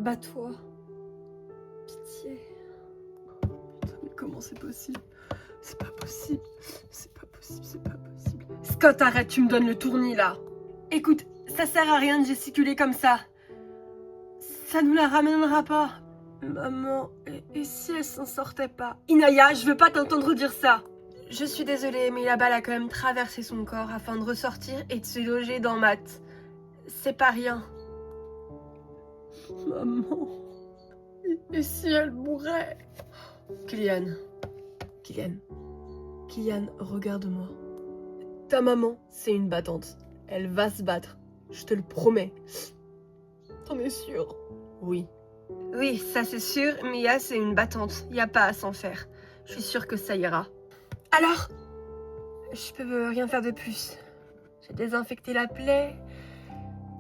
Bats-toi. Pitié. Putain, mais comment c'est possible? C'est pas possible. C'est pas possible, c'est pas possible. Scott, arrête, tu me donnes le tournis là. Écoute, ça sert à rien de gesticuler comme ça. Ça nous la ramènera pas. Maman, et si elle s'en sortait pas? Inaya, je veux pas t'entendre dire ça. Je suis désolée, mais la balle a quand même traversé son corps afin de ressortir et de se loger dans Matt. C'est pas rien. Maman, et si elle mourait? Kylian, regarde-moi. Ta maman, c'est une battante. Elle va se battre. Je te le promets. T'en es sûre? Oui. Oui, ça c'est sûr. Mia, c'est une battante. Y a pas à s'en faire. Je suis sûre que ça ira. Alors? Je peux rien faire de plus. J'ai désinfecté la plaie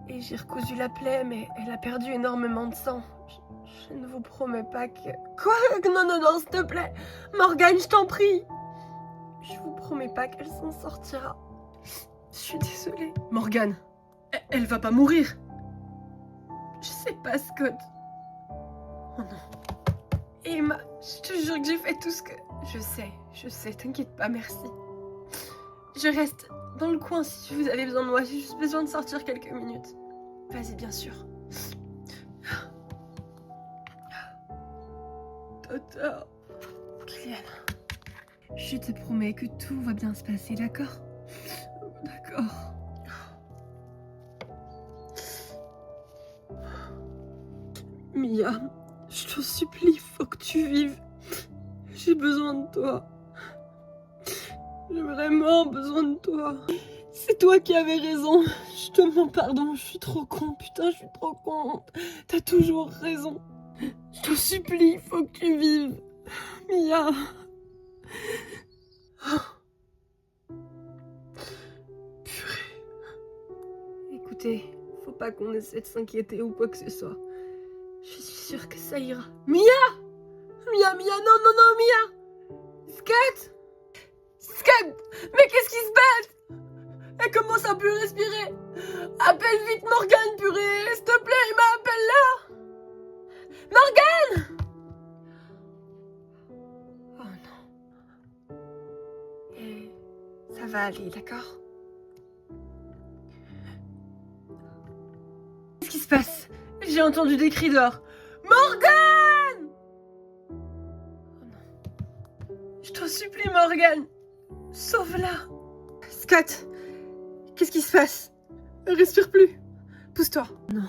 et j'ai recousu la plaie, mais elle a perdu énormément de sang. Je ne vous promets pas que... Quoi? Non, s'il te plaît. Morgane, je t'en prie. Je vous promets pas qu'elle s'en sortira. Je suis désolée. Morgane, elle va pas mourir. Je sais pas, Scott. Oh non. Emma, je te jure que j'ai fait tout ce que... Je sais, t'inquiète pas, merci. Je reste dans le coin si vous avez besoin de moi. J'ai juste besoin de sortir quelques minutes. Vas-y, bien sûr. Tata. Kylian, je te promets que tout va bien se passer, d'accord? D'accord. Mia, je t'en supplie, faut que tu vives. J'ai besoin de toi. J'ai vraiment besoin de toi. C'est toi qui avais raison. Je te demande pardon, je suis trop con. Putain, je suis trop con. T'as toujours raison. Je t'en supplie, faut que tu vives. Mia. Purée. Écoutez, faut pas qu'on essaie de s'inquiéter ou quoi que ce soit. Je suis sûre que ça ira. Mia, non, Mia. Scott, mais qu'est-ce qui se passe? Elle commence à plus respirer. Appelle vite Morgane, purée. S'il te plaît, Emma, appelle-la. Morgane. Oh non. Et ça va aller, d'accord? Qu'est-ce qui se passe? J'ai entendu des cris dehors. Morgane! Oh non. Je t'en supplie, Morgane. Sauve-la. Scott, qu'est-ce qui se passe? Elle respire plus. Pousse-toi. Non.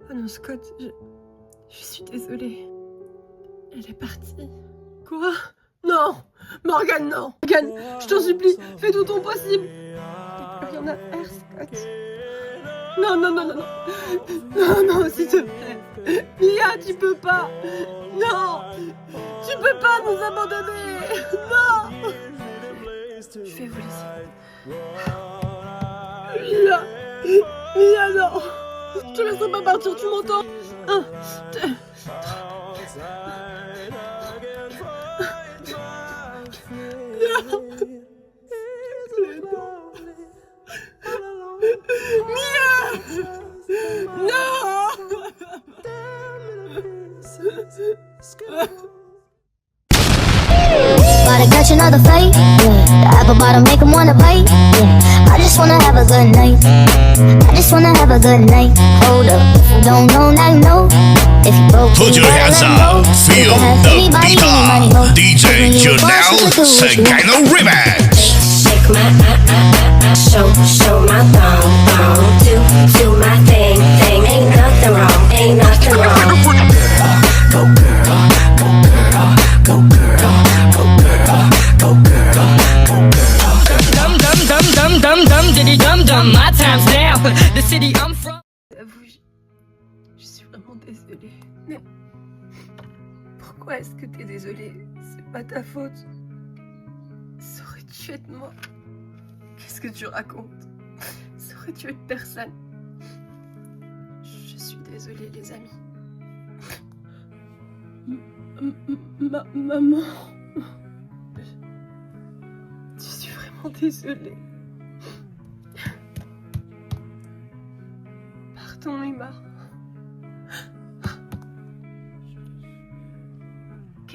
Oh non, Scott, je suis désolée. Elle est partie. Quoi? Non! Morgane, non! Morgane, je t'en supplie, fais tout ton possible! T'as plus rien à faire, Scott. Non, non, s'il te plaît! Mia, tu peux pas! Non! Tu peux pas nous abandonner! Non! Je vais vous laisser. Mia, non! Je te laisserai pas partir, tu m'entends? 1, 2, 3. Mia! Non! Gotta catch another fight, yeah. The apple bottom make 'em wanna bite, yeah. I just wanna have a good night. I just wanna have a good night. Hold up, if you don't know, now you know. If you broke, Put your hands up, feel the beat up. DJ Janelle Sagano Remix. Shake my show my thong, do my thing. Ain't nothing wrong, ain't nothing wrong. Go girl, go girl, go girl, go girl, go girl, go girl. Dum diddy dum. My time's now. The city I'm from. J'avoue, je suis vraiment désolée. Mais pourquoi est-ce que t'es désolée? C'est pas ta faute. Ça aurait dû être moi. Qu'est-ce que tu racontes? Ça aurait dû être personne. Je suis désolée, les amis. Maman. Je suis vraiment désolée. Pardon, Emma.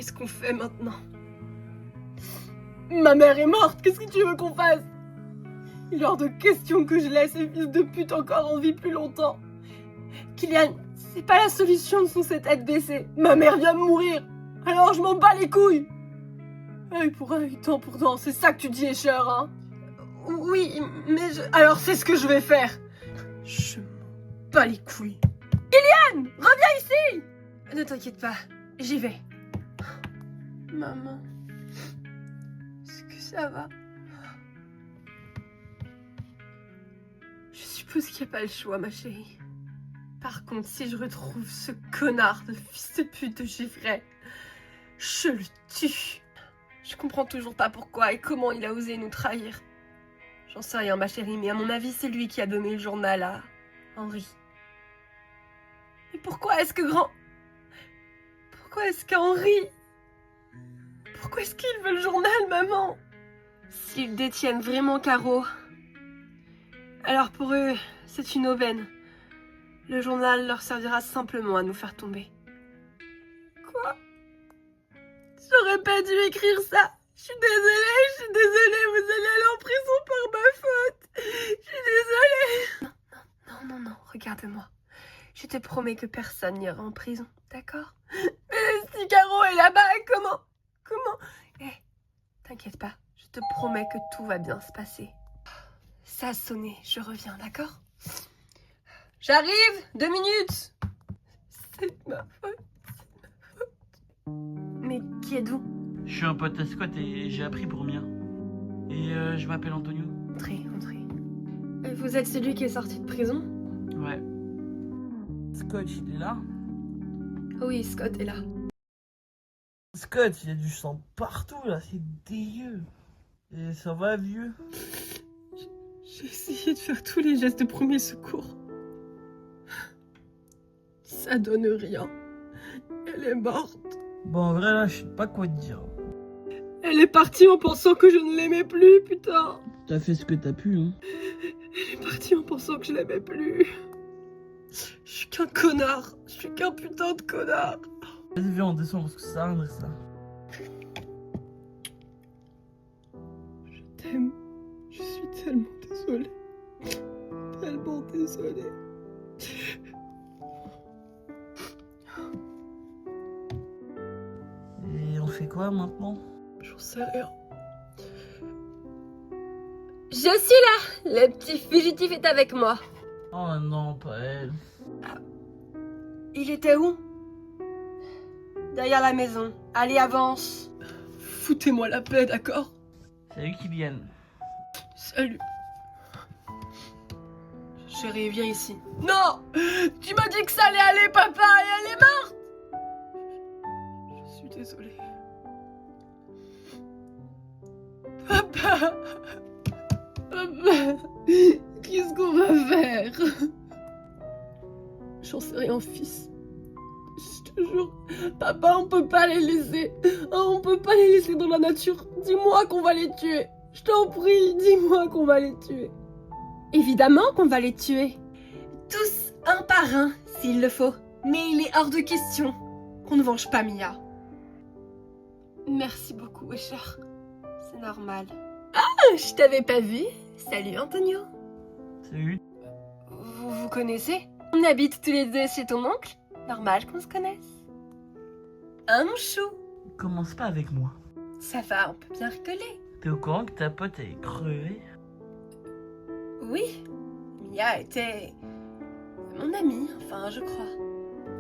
Qu'est-ce qu'on fait maintenant? Ma mère est morte, qu'est-ce que tu veux qu'on fasse? Il est hors de question que je laisse ces fils de pute encore en vie plus longtemps. Kylian, c'est pas la solution de son tête baissée. Ma mère vient de mourir, alors je m'en bats les couilles. Œil pour œil, dent pour dent, c'est ça que tu dis, Escher, hein? Oui, mais je... Alors c'est ce que je vais faire. Je m'en bats les couilles. Kylian, reviens ici! Ne t'inquiète pas, j'y vais. Maman, Est-ce que ça va? je suppose qu'il n'y a pas le choix, ma chérie. Par contre, si je retrouve ce connard de fils de pute de Givrey, je le tue. Je comprends toujours pas pourquoi et comment il a osé nous trahir. J'en sais rien, ma chérie, mais à mon avis, c'est lui qui a donné le journal à Henri. Mais pourquoi est-ce que Pourquoi est-ce qu'Henri... Pourquoi est-ce qu'il veut le journal, maman? S'ils détiennent vraiment Caro, alors pour eux, c'est une aubaine. Le journal leur servira simplement à nous faire tomber. Quoi? J'aurais pas dû écrire ça. Je suis désolée, vous allez aller en prison par ma faute. Je suis désolée. Non, regarde-moi. Je te promets que personne n'ira en prison, d'accord? Mais si Caro est là-bas, comment? T'inquiète pas, je te promets que tout va bien se passer. Ça a sonné, je reviens, d'accord? J'arrive, 2 minutes. C'est de ma faute. Mais qui êtes-vous? Je suis un pote à Scott et j'ai appris pour Mia. Et je m'appelle Antonio. Entrez. Vous êtes celui qui est sorti de prison? Ouais. Scott, il est là? Oui, Scott est là. Scott, il y a du sang partout là, c'est dégueu. Et ça va, vieux? J'ai essayé de faire tous les gestes de premier secours. Ça donne rien. Elle est morte. Bon, en vrai là, je sais pas quoi te dire. Elle est partie en pensant que je ne l'aimais plus, putain. T'as fait ce que t'as pu, hein. Elle est partie en pensant que je l'aimais plus. Je suis qu'un connard. Je suis qu'un putain de connard. Vas-y, viens, on descend parce que ça sert à rien de rester là. Je t'aime. Je suis tellement désolée. Tellement désolée. Et on fait quoi maintenant? J'en sais rien. Je suis là. Le petit fugitif est avec moi. Oh non, pas elle. Il était où? Derrière la maison. Allez, avance. Foutez-moi la paix, d'accord? Salut Kylian. Salut. Chérie, viens ici. Non! Tu m'as dit que ça allait aller, papa, et elle est morte! Je suis désolée. Papa! Papa! Qu'est-ce qu'on va faire? J'en sais rien, fils. Je te jure. Papa, on peut pas les laisser. On peut pas les laisser dans la nature. Dis-moi qu'on va les tuer. Je t'en prie, dis-moi qu'on va les tuer. Évidemment qu'on va les tuer. Tous un par un, s'il le faut. Mais il est hors de question qu'on ne venge pas Mia. Merci beaucoup, Escher. C'est normal. Ah, je t'avais pas vu. Salut, Antonio. Salut. Vous vous connaissez? On habite tous les deux chez ton oncle. Normal qu'on se connaisse. Hein, mon chou? Commence pas avec moi. Ça va, on peut bien rigoler. T'es au courant que ta pote est crevée? Oui, Mia était mon amie, enfin, je crois.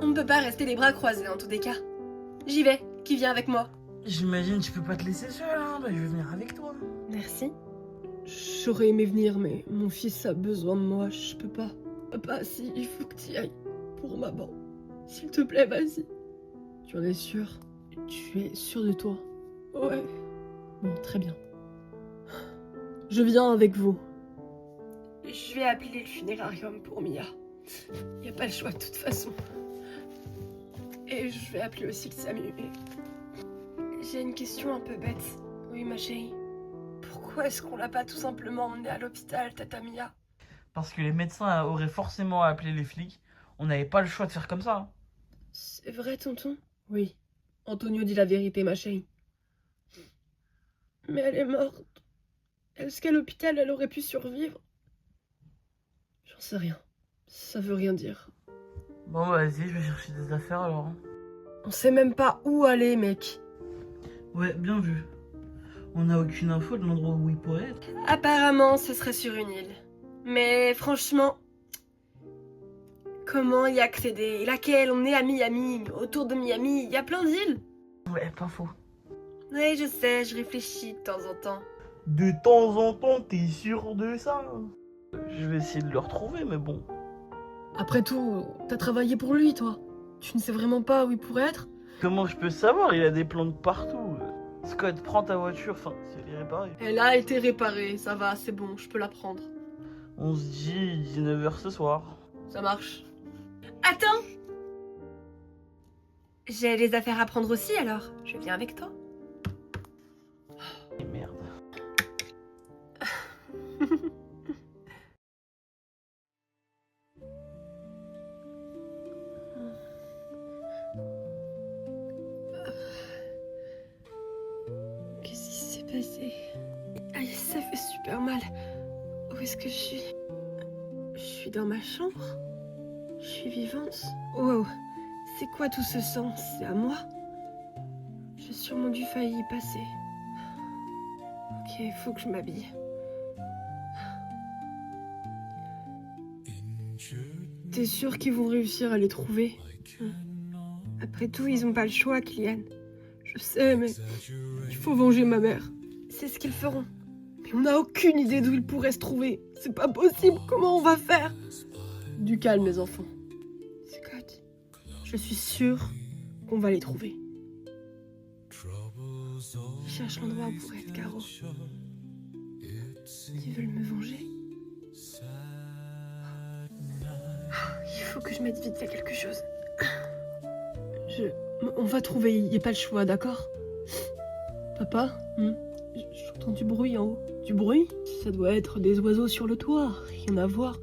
On ne peut pas rester les bras croisés en tous des cas. J'y vais. Qui vient avec moi? J'imagine que tu peux pas te laisser seul, hein. Bah, je vais venir avec toi. Merci. J'aurais aimé venir, mais mon fils a besoin de moi, je peux pas. Papa, si, il faut que tu y ailles. Pour maman. S'il te plaît, vas-y. Tu en es sûr? Tu es sûr de toi? Ouais. Bon, très bien. Je viens avec vous. Je vais appeler le funérarium pour Mia. Y a pas le choix de toute façon. Et je vais appeler aussi le SAMU. J'ai une question un peu bête. Oui, ma chérie. Pourquoi est-ce qu'on l'a pas tout simplement emmenée à l'hôpital, Tata Mia? Parce que les médecins auraient forcément appelé les flics. On n'avait pas le choix de faire comme ça. C'est vrai, tonton? Oui. Antonio dit la vérité, ma chérie. Mais elle est morte. Est-ce qu'à l'hôpital, elle aurait pu survivre? J'en sais rien. Ça veut rien dire. Bon, vas-y, je vais chercher des affaires alors. On sait même pas où aller, mec. Ouais, bien vu. On n'a aucune info de l'endroit où il pourrait être. Apparemment, ce serait sur une île. Mais franchement, comment y accéder? Laquelle? On est à Miami. Autour de Miami, il y a plein d'îles. Ouais, pas faux. Oui, je sais, je réfléchis de temps en temps. De temps en temps, t'es sûr de ça? Je vais essayer de le retrouver, mais bon. Après tout, t'as travaillé pour lui, toi. Tu ne sais vraiment pas où il pourrait être? Comment je peux savoir? Il a des plantes partout. Scott, prends ta voiture, enfin, si elle est réparée. Elle a été réparée, ça va, c'est bon, je peux la prendre. On se dit 19h ce soir. Ça marche. Attends! J'ai des affaires à prendre aussi alors. Je viens avec toi. Et merde. Qu'est-ce qui s'est passé? Aïe, ça fait super mal. Où est-ce que je suis? Je suis dans ma chambre? Je suis vivante? Wow, c'est quoi tout ce sang? C'est à moi? J'ai sûrement dû faillir y passer. Ok, il faut que je m'habille. T'es sûr qu'ils vont réussir à les trouver? Après tout, ils ont pas le choix, Kylian. Je sais, mais il faut venger ma mère. C'est ce qu'ils feront. Mais on n'a aucune idée d'où ils pourraient se trouver. C'est pas possible, comment on va faire? Du calme, mes enfants. Scott, je suis sûre qu'on va les trouver. Ils cherchent l'endroit où pourrait être Caro. Ils veulent me venger. Il faut que je mette vite à quelque chose. On va trouver, il n'y a pas le choix, d'accord? Papa, j'entends du bruit en haut. Du bruit? Ça doit être des oiseaux sur le toit, rien à voir.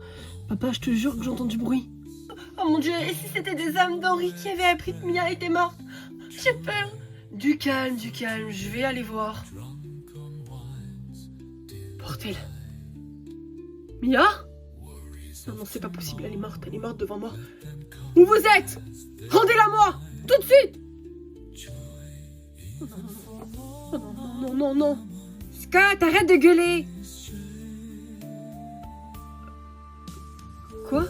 Papa, je te jure que j'entends du bruit. Oh mon Dieu, et si c'était des âmes d'Henri qui avaient appris que Mia était morte? J'ai peur. Du calme, je vais aller voir. Bordel. Mia? Non, c'est pas possible, elle est morte devant moi. Où vous êtes? Rendez-la-moi! Tout de suite! Non. Scott, arrête de gueuler. Quoi?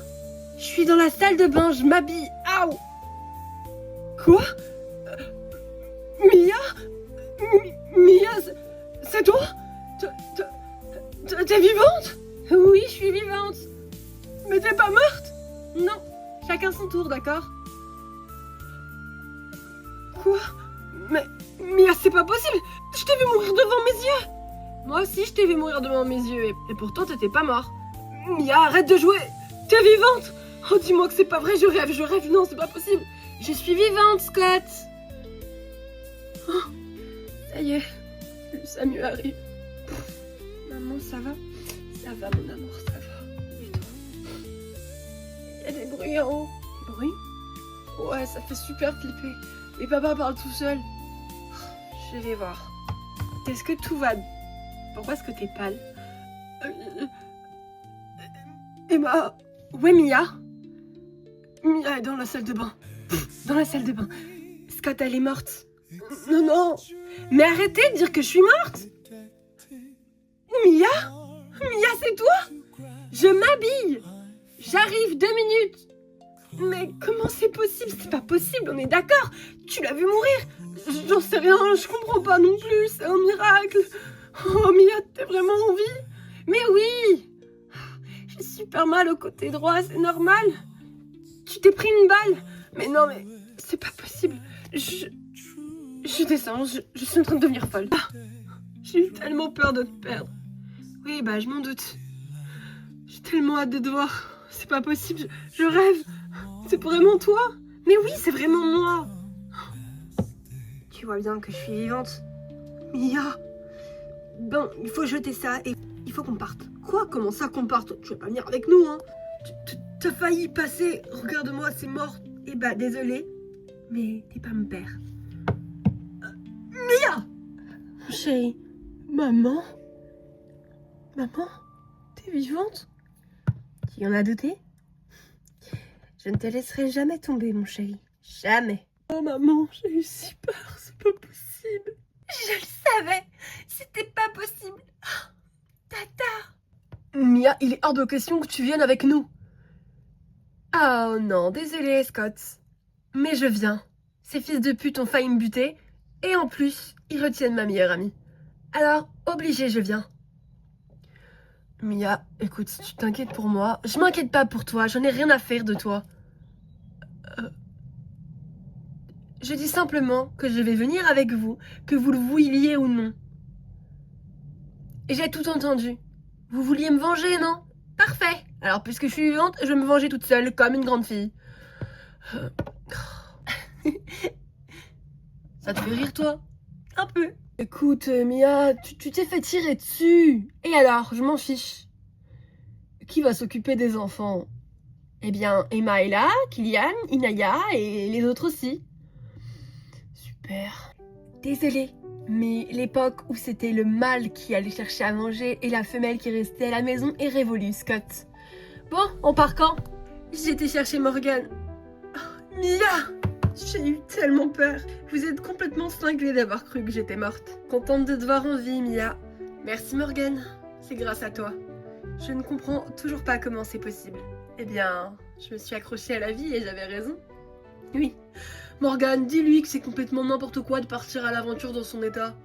Je suis dans la salle de bain, je m'habille. Aouh! Quoi? Mia? Mia, c'est toi? T'es vivante? Oui, je suis vivante. Mais t'es pas morte? Non, chacun son tour, d'accord? Quoi? Mais Mia, c'est pas possible! Je t'ai vu mourir devant mes yeux! Moi aussi, je t'ai vu mourir devant mes yeux et pourtant t'étais pas mort. Mia, arrête de jouer! T'es vivante! Oh, dis-moi que c'est pas vrai, je rêve, non, c'est pas possible! Je suis vivante, Scott. Oh, ça y est, le Samuel arrive. Maman, ça va? Ça va, mon amour, ça va. Et toi? Il y a des bruits en haut. Bruit? Ouais, ça fait super flipper. Et papa parle tout seul. Je vais voir. Est-ce que tout va... Pourquoi est-ce que t'es pâle? Emma, Où est Mia? Mia est dans la salle de bain. Dans la salle de bain. Scott, elle est morte. Non. Mais arrêtez de dire que je suis morte. Mia? Mia, c'est toi? Je m'habille. J'arrive, 2 minutes. Mais comment c'est possible? C'est pas possible, on est d'accord. Tu l'as vu mourir? J'en sais rien, je comprends pas non plus, c'est un miracle. Oh Mia, t'es vraiment en vie? Mais oui. J'ai super mal au côté droit, c'est normal. Tu t'es pris une balle. Mais non, mais c'est pas possible. Je descends, je suis en train de devenir folle. Ah, j'ai eu tellement peur de te perdre. Oui, bah je m'en doute. J'ai tellement hâte de te voir. C'est pas possible, je rêve. C'est vraiment toi? Mais oui, c'est vraiment moi. Tu vois bien que je suis vivante. Mia. Bon, il faut jeter ça et il faut qu'on parte. Quoi? Comment ça qu'on parte? Tu vas pas venir avec nous, hein? T'as failli passer. Regarde-moi, c'est mort. Eh bah, désolé, mais t'es pas mon père. chérie. Maman? Maman? T'es vivante? Tu en as douté? Je ne te laisserai jamais tomber, mon chéri. Jamais. Oh maman, j'ai eu si peur, c'est pas possible. Je le savais. C'était pas possible. Oh, Tata. Mia, il est hors de question que tu viennes avec nous. Oh non, désolé, Scott. Mais je viens. Ces fils de pute ont failli me buter. Et en plus, ils retiennent ma meilleure amie. Alors, obligé, je viens. Mia, écoute, si tu t'inquiètes pour moi, je m'inquiète pas pour toi, j'en ai rien à faire de toi. Je dis simplement que je vais venir avec vous, que vous le vouliez ou non. Et j'ai tout entendu. Vous vouliez me venger, non? Parfait. Alors, puisque je suis vivante, je vais me venger toute seule, comme une grande fille. Ça te fait rire, toi? Un peu. Écoute, Mia, tu t'es fait tirer dessus. Et alors, je m'en fiche. Qui va s'occuper des enfants? Eh bien, Emma est là, Kylian, Inaya et les autres aussi. Super. Désolée, mais l'époque où c'était le mâle qui allait chercher à manger et la femelle qui restait à la maison est révolue, Scott. Bon, on part quand? J'ai été chercher Morgan. Oh, Mia! J'ai eu tellement peur. Vous êtes complètement cinglée d'avoir cru que j'étais morte. Contente de te voir en vie, Mia. Merci Morgan, c'est grâce à toi. Je ne comprends toujours pas comment c'est possible. Eh bien, je me suis accrochée à la vie et j'avais raison. Oui. Morgan, dis-lui que c'est complètement n'importe quoi de partir à l'aventure dans son état.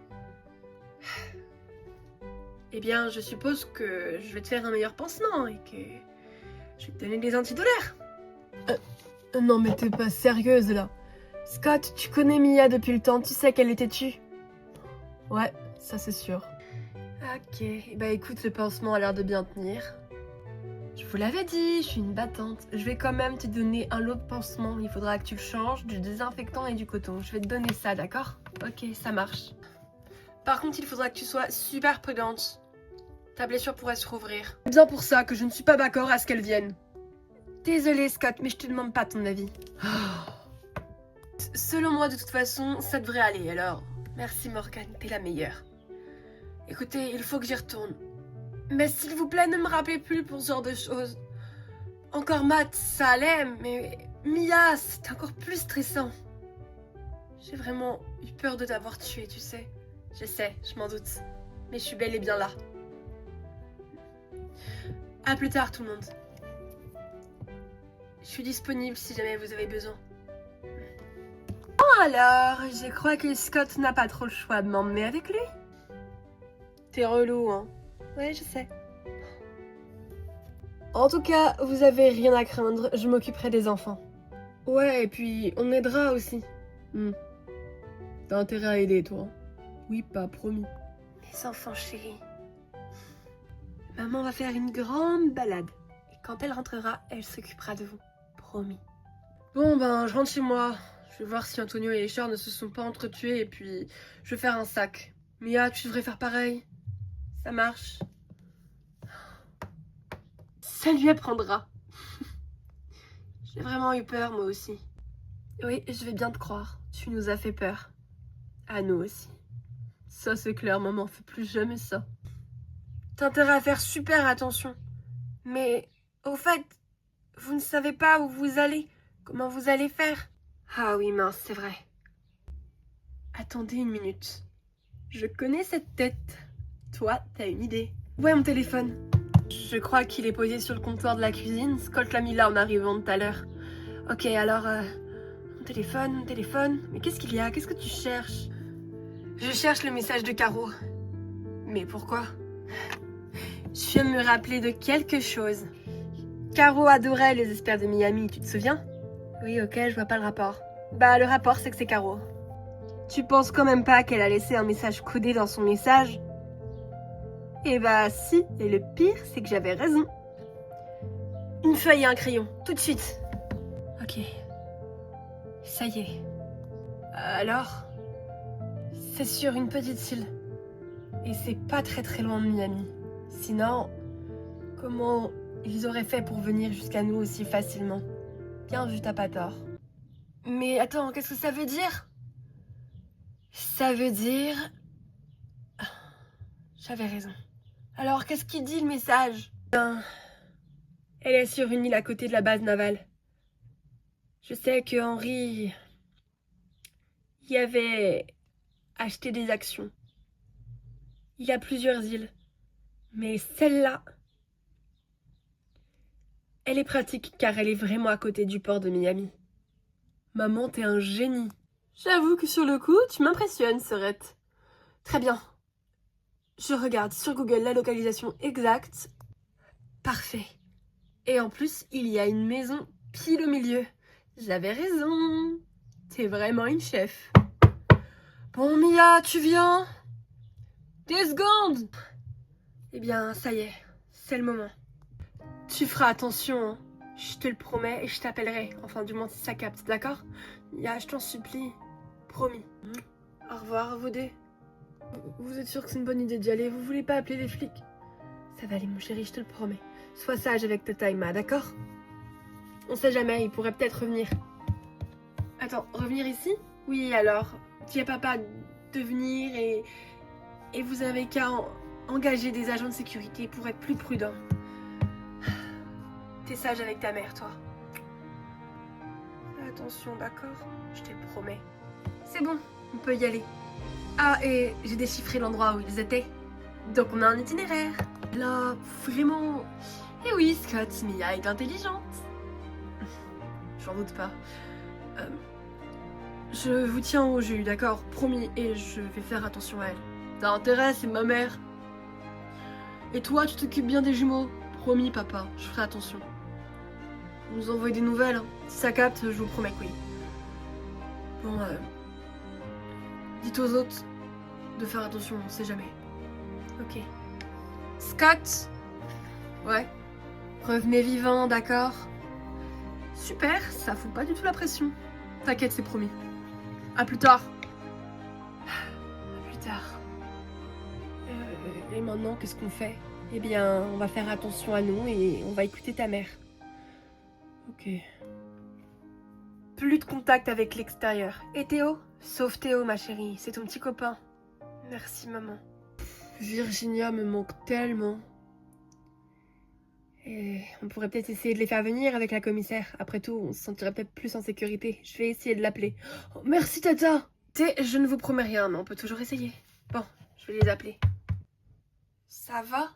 Eh bien, je suppose que je vais te faire un meilleur pansement et que je vais te donner des antidouleurs. Non mais t'es pas sérieuse là. Scott, tu connais Mia depuis le temps, tu sais qu'elle était tue. Ouais, ça c'est sûr. Ok, bah écoute, le pansement a l'air de bien tenir. Je vous l'avais dit, je suis une battante. Je vais quand même te donner un lot de pansement. Il faudra que tu le changes, du désinfectant et du coton. Je vais te donner ça, d'accord? Ok, ça marche. Par contre, il faudra que tu sois super prudente. Ta blessure pourrait se rouvrir. C'est bien pour ça que je ne suis pas d'accord à ce qu'elle vienne. Désolée, Scott, mais je te demande pas ton avis. Selon moi, de toute façon, ça devrait aller, alors. Merci, Morgan, t'es la meilleure. Écoutez, il faut que j'y retourne. Mais s'il vous plaît, ne me rappelez plus pour ce genre de choses. Encore Matt, ça allait, mais Mia, c'était encore plus stressant. J'ai vraiment eu peur de t'avoir tué, tu sais. Je sais, je m'en doute. Mais je suis bel et bien là. À plus tard, tout le monde. Je suis disponible si jamais vous avez besoin. Bon alors, je crois que Scott n'a pas trop le choix de m'emmener avec lui. T'es relou, hein? Ouais, je sais. En tout cas, vous avez rien à craindre, je m'occuperai des enfants. Ouais, et puis on aidera aussi. T'as intérêt à aider, toi. Oui, pas promis. Mes enfants chéris. Maman va faire une grande balade. Et quand elle rentrera, elle s'occupera de vous. Promis. Bon, ben, je rentre chez moi. Je vais voir si Antonio et Richard ne se sont pas entretués et puis je vais faire un sac. Mia, tu devrais faire pareil. Ça marche. Ça lui apprendra. J'ai vraiment eu peur, moi aussi. Oui, je vais bien te croire. Tu nous as fait peur. À nous aussi. Ça, c'est clair, maman, fais plus jamais ça. T'as intérêt à faire super attention. Mais, au fait, vous ne savez pas où vous allez. Comment vous allez faire? Ah oui, mince, c'est vrai. Attendez une minute. Je connais cette tête. Toi, t'as une idée. Ouais, mon téléphone. Je crois qu'il est posé sur le comptoir de la cuisine. Scott l'a mis là en arrivant tout à l'heure. Ok, alors... mon téléphone... Mais qu'est-ce qu'il y a? Qu'est-ce que tu cherches? Je cherche le message de Caro. Mais pourquoi? Je viens de me rappeler de quelque chose. Caro adorait les experts de Miami, tu te souviens? Oui, ok, je vois pas le rapport. Bah, le rapport, c'est que c'est Caro. Tu penses quand même pas qu'elle a laissé un message codé dans son message? Eh bah si, et le pire, c'est que j'avais raison. Une feuille et un crayon, tout de suite. Ok. Ça y est. Alors? C'est sur une petite île. Et c'est pas très loin de Miami. Sinon, comment ils auraient fait pour venir jusqu'à nous aussi facilement? Bien vu, t'as pas tort. Mais attends, qu'est-ce que ça veut dire? Ça veut dire J'avais raison. Alors, qu'est-ce qu'il dit, le message? Elle est sur une île à côté de la base navale. Je sais que Henry y avait acheté des actions. Il y a plusieurs îles. Mais celle-là, elle est pratique car elle est vraiment à côté du port de Miami. Maman, t'es un génie. J'avoue que sur le coup, tu m'impressionnes, Sorette. Très bien. Je regarde sur Google la localisation exacte. Parfait. Et en plus, il y a une maison pile au milieu. J'avais raison. T'es vraiment une chef. Bon, Mia, tu viens? 10 secondes. Eh bien, ça y est, c'est le moment. Tu feras attention, hein. Je te le promets et je t'appellerai. Enfin, du moins si ça capte, d'accord? Mia, je t'en supplie. Promis. Au revoir, vous deux. Vous êtes sûr que c'est une bonne idée d'y aller? Vous voulez pas appeler les flics? Ça va aller, mon chéri, je te le promets. Sois sage avec Tata Emma, d'accord? On sait jamais, il pourrait peut-être revenir. Attends, revenir ici? Oui, alors, dis à papa de venir et vous avez qu'à engager des agents de sécurité pour être plus prudent. T'es sage avec ta mère, toi. Fais attention, d'accord? Je te le promets. C'est bon, on peut y aller. Ah, et j'ai déchiffré l'endroit où ils étaient. Donc on a un itinéraire. Là, vraiment... Eh oui, Scott, Mia est intelligente. J'en doute pas. Je vous tiens au jus, d'accord? Promis, et je vais faire attention à elle. T'as intérêt, c'est ma mère. Et toi, tu t'occupes bien des jumeaux? Promis, papa, je ferai attention. Vous nous envoyez des nouvelles, hein. Si ça capte, je vous promets que oui. Bon, dites aux autres de faire attention, on sait jamais. Ok. Scott? Ouais. Revenez vivant, d'accord? Super, ça fout pas du tout la pression. T'inquiète, c'est promis. À plus tard. À plus tard. Et maintenant, qu'est-ce qu'on fait? Eh bien, on va faire attention à nous et on va écouter ta mère. Ok. Plus de contact avec l'extérieur. Et Théo? Sauf Théo, ma chérie, c'est ton petit copain. Merci, maman. Virginia me manque tellement. Et on pourrait peut-être essayer de les faire venir avec la commissaire. Après tout, on se sentirait peut-être plus en sécurité. Je vais essayer de l'appeler. Oh, merci, Tata! Je ne vous promets rien, mais on peut toujours essayer. Bon, je vais les appeler. Ça va?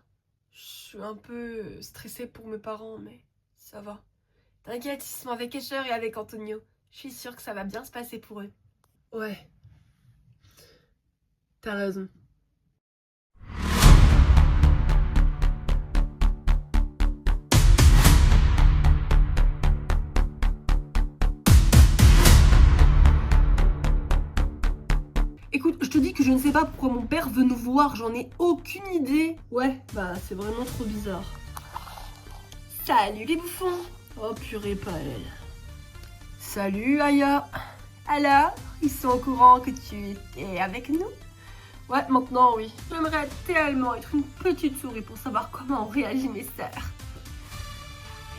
Je suis un peu stressée pour mes parents, mais ça va. T'inquiète, ils sont avec Escher et avec Antonio. Je suis sûre que ça va bien se passer pour eux. Ouais. T'as raison. Écoute, je te dis que je ne sais pas pourquoi mon père veut nous voir, j'en ai aucune idée. Ouais, bah c'est vraiment trop bizarre. Salut les bouffons. Oh purée, pas elle. Salut Aya. Alors, ils sont au courant que tu étais avec nous? Ouais, maintenant oui. J'aimerais tellement être une petite souris pour savoir comment ont réagi mes sœurs.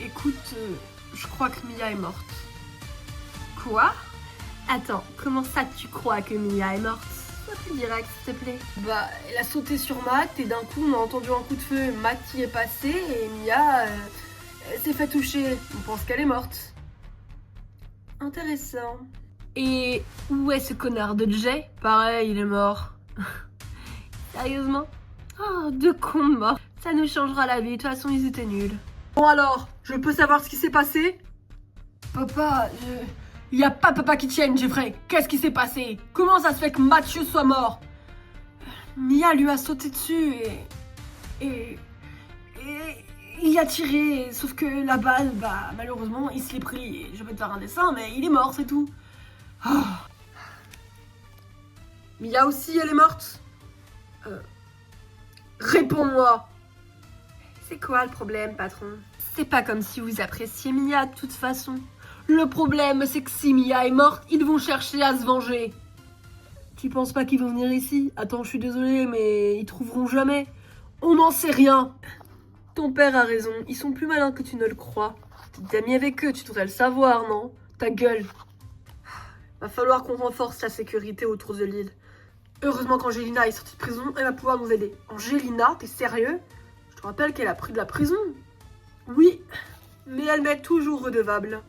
Écoute, je crois que Mia est morte. Quoi? Attends, comment ça tu crois que Mia est morte? Sois plus direct, s'il te plaît. Bah, elle a sauté sur Matt et d'un coup on a entendu un coup de feu. Matt y est passé et Mia elle s'est fait toucher. On pense qu'elle est morte. Intéressant. Et où est ce connard de Jay? Pareil, il est mort. Sérieusement? Oh, deux cons morts. Ça nous changera la vie, de toute façon ils étaient nuls. Bon alors, je peux savoir ce qui s'est passé? Papa, Il y a pas papa qui tienne, Jeffrey. Qu'est-ce qui s'est passé? Comment ça se fait que Mathieu soit mort? Mia lui a sauté dessus et il a tiré, sauf que la balle, bah malheureusement, il se l'est pris. Je vais te faire un dessin, mais il est mort, c'est tout. Oh. Mia aussi, elle est morte? Réponds-moi. C'est quoi le problème, patron? C'est pas comme si vous appréciez Mia de toute façon. Le problème, c'est que si Mia est morte, ils vont chercher à se venger. Tu penses pas qu'ils vont venir ici? Attends, je suis désolée, mais ils trouveront jamais. On n'en sait rien. Ton père a raison, ils sont plus malins que tu ne le crois. T'es ami avec eux, tu devrais le savoir, non? Ta gueule. Va falloir qu'on renforce la sécurité autour de l'île. Heureusement qu'Angelina est sortie de prison, elle va pouvoir nous aider. Angelina, t'es sérieux? Je te rappelle qu'elle a pris de la prison. Oui, mais elle m'est toujours redevable.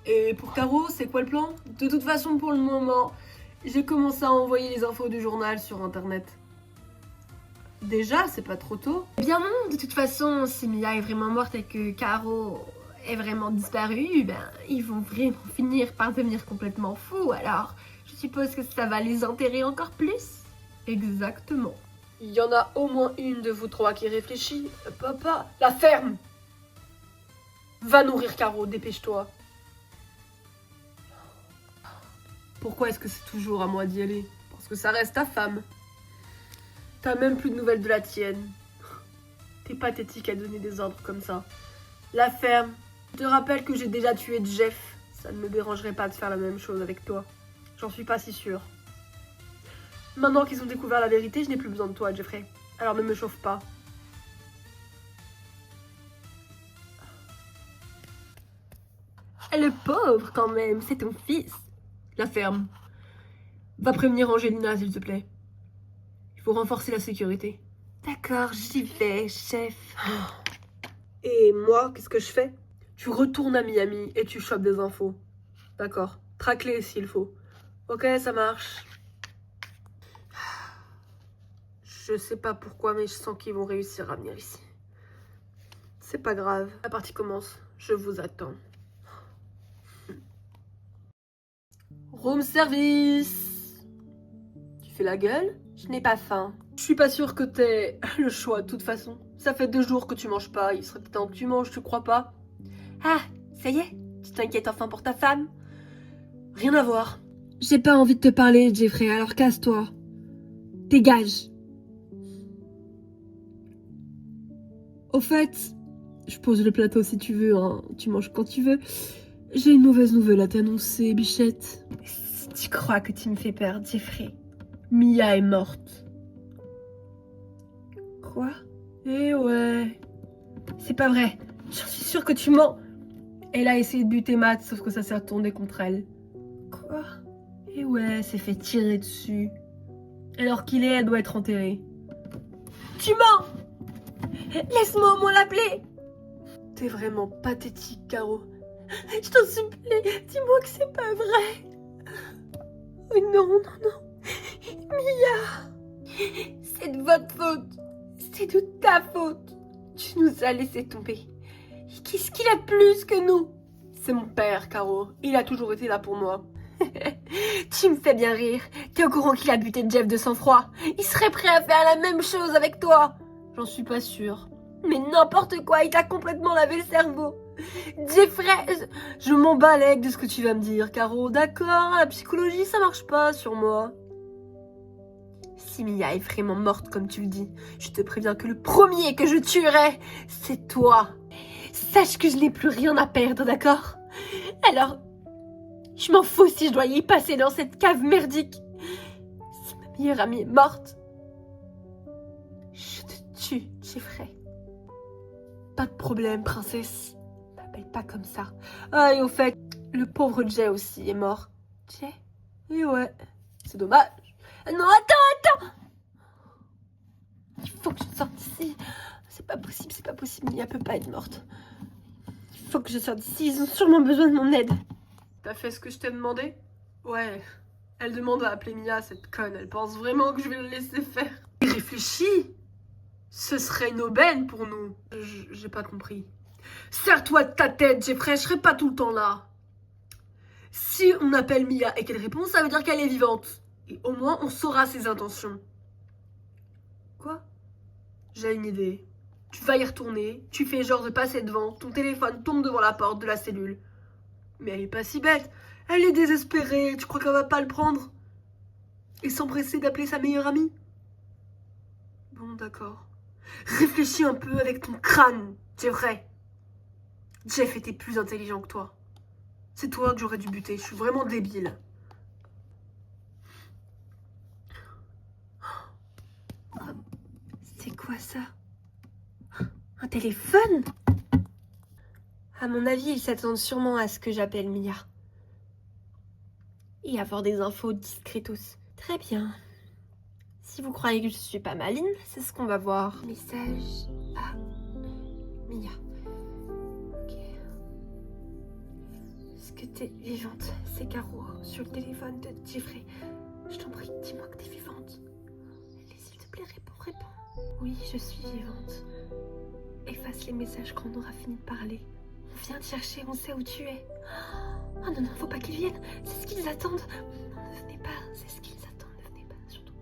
Et pour Caro, c'est quoi le plan? De toute façon, pour le moment, j'ai commencé à envoyer les infos du journal sur internet. Déjà, c'est pas trop tôt? Eh bien non, de toute façon, si Mia est vraiment morte et que Caro est vraiment disparue, ben ils vont vraiment finir par devenir complètement fous, alors je suppose que ça va les enterrer encore plus. Exactement. Il y en a au moins une de vous trois qui réfléchit. Papa, la ferme! Va nourrir Caro, dépêche-toi. Pourquoi est-ce que c'est toujours à moi d'y aller? Parce que ça reste ta femme. T'as même plus de nouvelles de la tienne. T'es pathétique à donner des ordres comme ça. La ferme. Je te rappelle que j'ai déjà tué Jeff. Ça ne me dérangerait pas de faire la même chose avec toi. J'en suis pas si sûre. Maintenant qu'ils ont découvert la vérité, je n'ai plus besoin de toi, Jeffrey. Alors ne me chauffe pas. Le pauvre quand même, c'est ton fils. La ferme. Va prévenir Angelina, s'il te plaît. Il faut renforcer la sécurité. D'accord, j'y vais, chef. Et moi, qu'est-ce que je fais? Tu retournes à Miami et tu chopes des infos. D'accord. Traque-les s'il faut. Ok, ça marche. Je sais pas pourquoi, mais je sens qu'ils vont réussir à venir ici. C'est pas grave. La partie commence. Je vous attends. Room service. Tu fais la gueule? Je n'ai pas faim. Je suis pas sûre que t'aies le choix de toute façon. Ça fait 2 jours que tu manges pas. Il serait peut-être temps que tu manges, tu crois pas? Ah, ça y est? Tu t'inquiètes enfin pour ta femme? Rien à voir. J'ai pas envie de te parler, Jeffrey, alors casse-toi. Dégage. Au fait, je pose le plateau si tu veux, hein. Tu manges quand tu veux. J'ai une mauvaise nouvelle à t'annoncer, bichette. Si tu crois que tu me fais peur, Jeffrey, Mia est morte. Quoi? Eh ouais. C'est pas vrai. J'en suis sûre que tu mens. Elle a essayé de buter Matt, sauf que ça s'est retourné contre elle. Quoi? Eh ouais, s'est fait tirer dessus. Alors qu'il est, elle doit être enterrée. Tu mens! Laisse-moi au moins l'appeler! T'es vraiment pathétique, Caro. Je t'en supplie, dis-moi que c'est pas vrai. Oh non, non, non. Mia! C'est de votre faute. C'est de ta faute. Tu nous as laissé tomber. Et qu'est-ce qu'il a de plus que nous? C'est mon père, Caro. Il a toujours été là pour moi. Tu me fais bien rire. T'es au courant qu'il a buté Jeff de sang-froid? Il serait prêt à faire la même chose avec toi. J'en suis pas sûre. Mais n'importe quoi, il t'a complètement lavé le cerveau. Jeffrey, je m'en balèque de ce que tu vas me dire, Caro. D'accord, la psychologie, ça marche pas sur moi. Si Mia est vraiment morte, comme tu le dis, je te préviens que le premier que je tuerai, c'est toi. Sache que je n'ai plus rien à perdre, d'accord? Alors, je m'en fous si je dois y passer dans cette cave merdique. Si ma meilleure amie est morte, je te tue, Jeffrey. Pas de problème, princesse. M'appelle pas comme ça. Ah, et au fait, le pauvre Jay aussi est mort. Jay? Et ouais, c'est dommage. Non, attends! Il faut que je sorte d'ici. C'est pas possible, Mia peut pas être morte. Il faut que je sorte d'ici, ils ont sûrement besoin de mon aide. T'as fait ce que je t'ai demandé? Ouais. Elle demande à appeler Mia, cette conne. Elle pense vraiment que je vais le laisser faire. Réfléchis! Ce serait une aubaine pour nous. J'ai pas compris. Serre-toi de ta tête, Jeffrey, je serai pas tout le temps là. Si on appelle Mia et qu'elle répond, ça veut dire qu'elle est vivante. Et au moins, on saura ses intentions. Quoi? J'ai une idée. Tu vas y retourner, tu fais genre de passer devant, ton téléphone tombe devant la porte de la cellule. Mais elle est pas si bête. Elle est désespérée, tu crois qu'elle va pas le prendre? Et s'empresser d'appeler sa meilleure amie? Bon, d'accord. Réfléchis un peu avec ton crâne, c'est vrai. Jeff était plus intelligent que toi. C'est toi que j'aurais dû buter, je suis vraiment débile. C'est quoi ça? Un téléphone? À mon avis, ils s'attendent sûrement à ce que j'appelle Mia. Et avoir des infos discretos. Très bien. Si vous croyez que je suis pas maline, c'est ce qu'on va voir. Message à Mia. Ok. Est-ce que t'es vivante? C'est Caro sur le téléphone de Jeffrey. Je t'en prie, dis-moi que t'es vivante. Allez, s'il te plaît, réponds. Oui, je suis vivante. Efface les messages quand on aura fini de parler. On vient te chercher, on sait où tu es. Oh non, faut pas qu'ils viennent. C'est ce qu'ils attendent. Non, ne venez pas, c'est ce qu'ils attendent. Ne venez pas, surtout.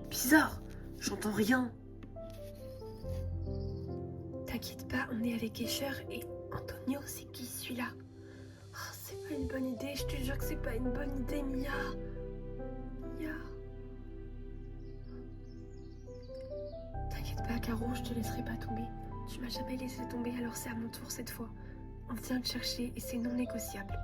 Bizarre, j'entends rien. T'inquiète pas, on est avec Escher et Antonio, c'est qui celui-là? Oh, c'est pas une bonne idée, je te jure que c'est pas une bonne idée, Mia. T'inquiète pas, Caro, je te laisserai pas tomber. Tu m'as jamais laissé tomber, alors c'est à mon tour cette fois. On vient te chercher et c'est non négociable.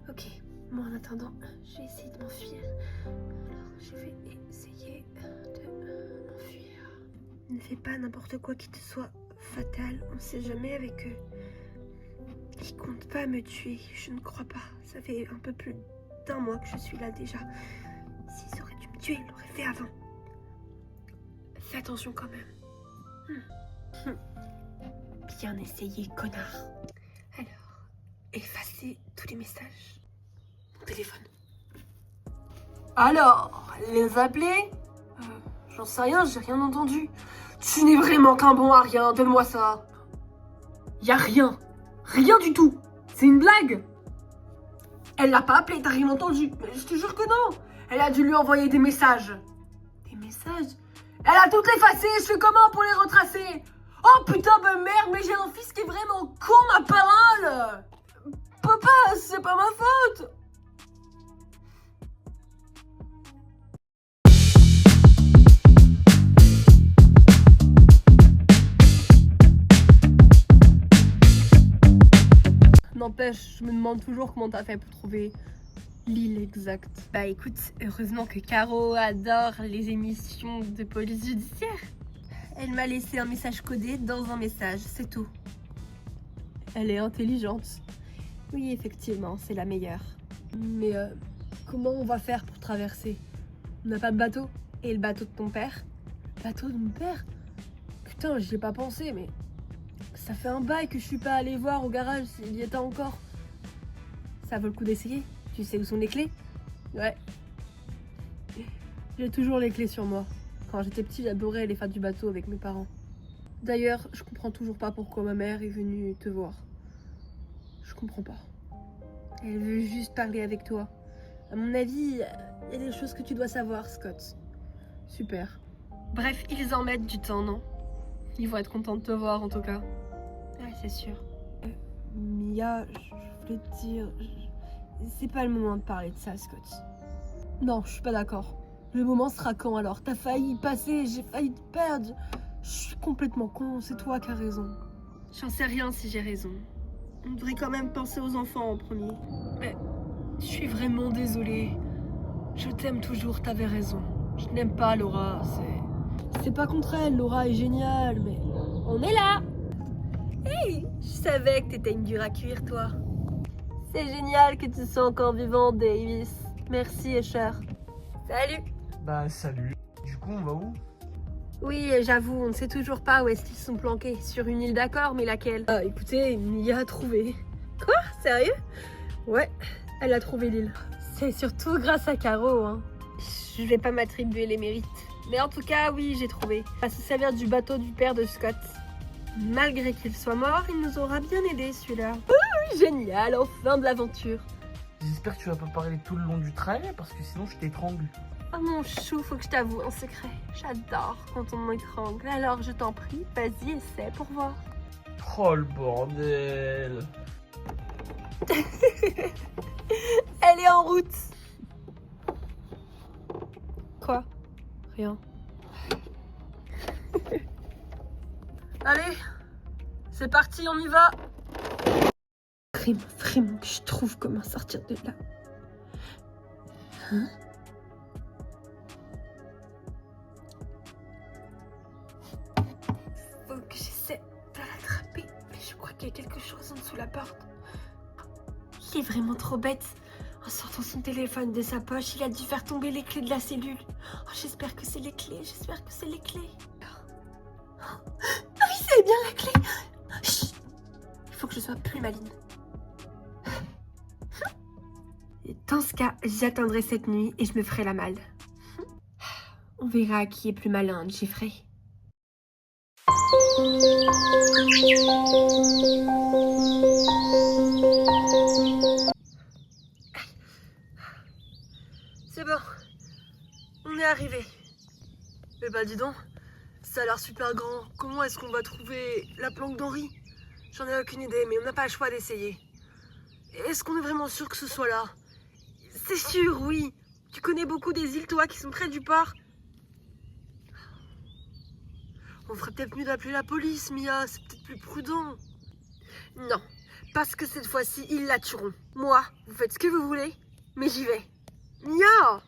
Ok, moi en attendant, je vais essayer de m'enfuir. Alors, je vais essayer de m'enfuir. Ne fais pas n'importe quoi qui te soit fatal, on sait jamais avec eux. Ils comptent pas me tuer, je ne crois pas. Ça fait un peu plus d'1 mois que je suis là déjà. S'ils auraient dû me tuer, ils l'auraient fait avant. Fais attention quand même. Bien essayé, connard. Alors, effacez tous les messages. Mon téléphone. Alors, les appeler J'en sais rien, j'ai rien entendu. Tu n'es vraiment qu'un bon à rien, donne-moi ça. Y a rien. Rien du tout. C'est une blague. Elle l'a pas appelé, t'as rien entendu. Mais je te jure que non. Elle a dû lui envoyer des messages. Des messages? Elle a tout effacé, je fais comment pour les retracer? Oh putain de merde, mais j'ai un fils qui est vraiment con, ma parole. Papa, c'est pas ma faute. N'empêche, je me demande toujours comment t'as fait pour trouver l'île exacte. Bah écoute, heureusement que Caro adore les émissions de police judiciaire. Elle m'a laissé un message codé dans un message, c'est tout. Elle est intelligente. Oui, effectivement, c'est la meilleure. Mais comment on va faire pour traverser? On n'a pas de bateau? Et le bateau de ton père? Bateau de mon père? Putain, j'y ai pas pensé, mais ça fait un bail que je suis pas allée voir au garage s'il y était encore. Ça vaut le coup d'essayer? Tu sais où sont les clés? Ouais. J'ai toujours les clés sur moi. Quand j'étais petit, j'adorais aller faire du bateau avec mes parents. D'ailleurs, je comprends toujours pas pourquoi ma mère est venue te voir. Je comprends pas. Elle veut juste parler avec toi. À mon avis, il y a des choses que tu dois savoir, Scott. Super. Bref, ils en mettent du temps, non? Ils vont être contents de te voir, en tout cas. Ouais, c'est sûr. Mia, je voulais te dire... C'est pas le moment de parler de ça, Scott. Non, je suis pas d'accord. Le moment sera quand alors? T'as failli passer, j'ai failli te perdre. Je suis complètement con, c'est toi qui as raison. J'en sais rien si j'ai raison. On devrait quand même penser aux enfants en premier. Mais je suis vraiment désolée. Je t'aime toujours, t'avais raison. Je n'aime pas Laura, c'est pas contre elle, Laura est géniale, mais... On est là! Hey! Je savais que t'étais une dure à cuire, toi. C'est génial que tu sois encore vivante, Davis. Merci, Escher. Salut! Bah salut. Du coup, on va où? Oui, j'avoue, on ne sait toujours pas où est-ce qu'ils sont planqués. Sur une île d'accord, mais laquelle? Ah, écoutez, Mia a trouvé. Quoi? Sérieux? Ouais, elle a trouvé l'île. C'est surtout grâce à Caro, hein. Je vais pas m'attribuer les mérites. Mais en tout cas, oui, j'ai trouvé. On va se servir du bateau du père de Scott. Malgré qu'il soit mort, il nous aura bien aidé, celui-là. Oh, génial, enfin de l'aventure. J'espère que tu vas pas parler tout le long du trajet parce que sinon je t'étrangle. Oh mon chou, faut que je t'avoue un secret. J'adore quand on m'étrangle. Alors je t'en prie, vas-y, essaie pour voir. Oh le bordel. Elle est en route. Quoi? Rien. Allez, c'est parti, on y va. Vraiment que je trouve comment sortir de là. Hein? Faut que j'essaie de l'attraper. Mais je crois qu'il y a quelque chose en dessous là. la porte. Il est vraiment trop bête. En sortant son téléphone de sa poche, il a dû faire tomber les clés de la cellule. Oh, j'espère que c'est les clés, j'espère que c'est les clés. Ah oui, c'est bien la clé. Chut. Il faut que je sois plus maligne. Et dans ce cas, j'attendrai cette nuit et je me ferai la malle. On verra qui est plus malin, Jeffrey. C'est bon, on est arrivé. Eh bah dis donc, ça a l'air super grand. Comment est-ce qu'on va trouver la planque d'Henri? J'en ai aucune idée, mais on n'a pas le choix d'essayer. Est-ce qu'on est vraiment sûr que ce soit là? C'est sûr, oui. Tu connais beaucoup des îles, toi, qui sont près du port. On ferait peut-être mieux d'appeler la police, Mia. C'est peut-être plus prudent. Non, parce que cette fois-ci, ils la tueront. Moi, vous faites ce que vous voulez, mais j'y vais. Mia!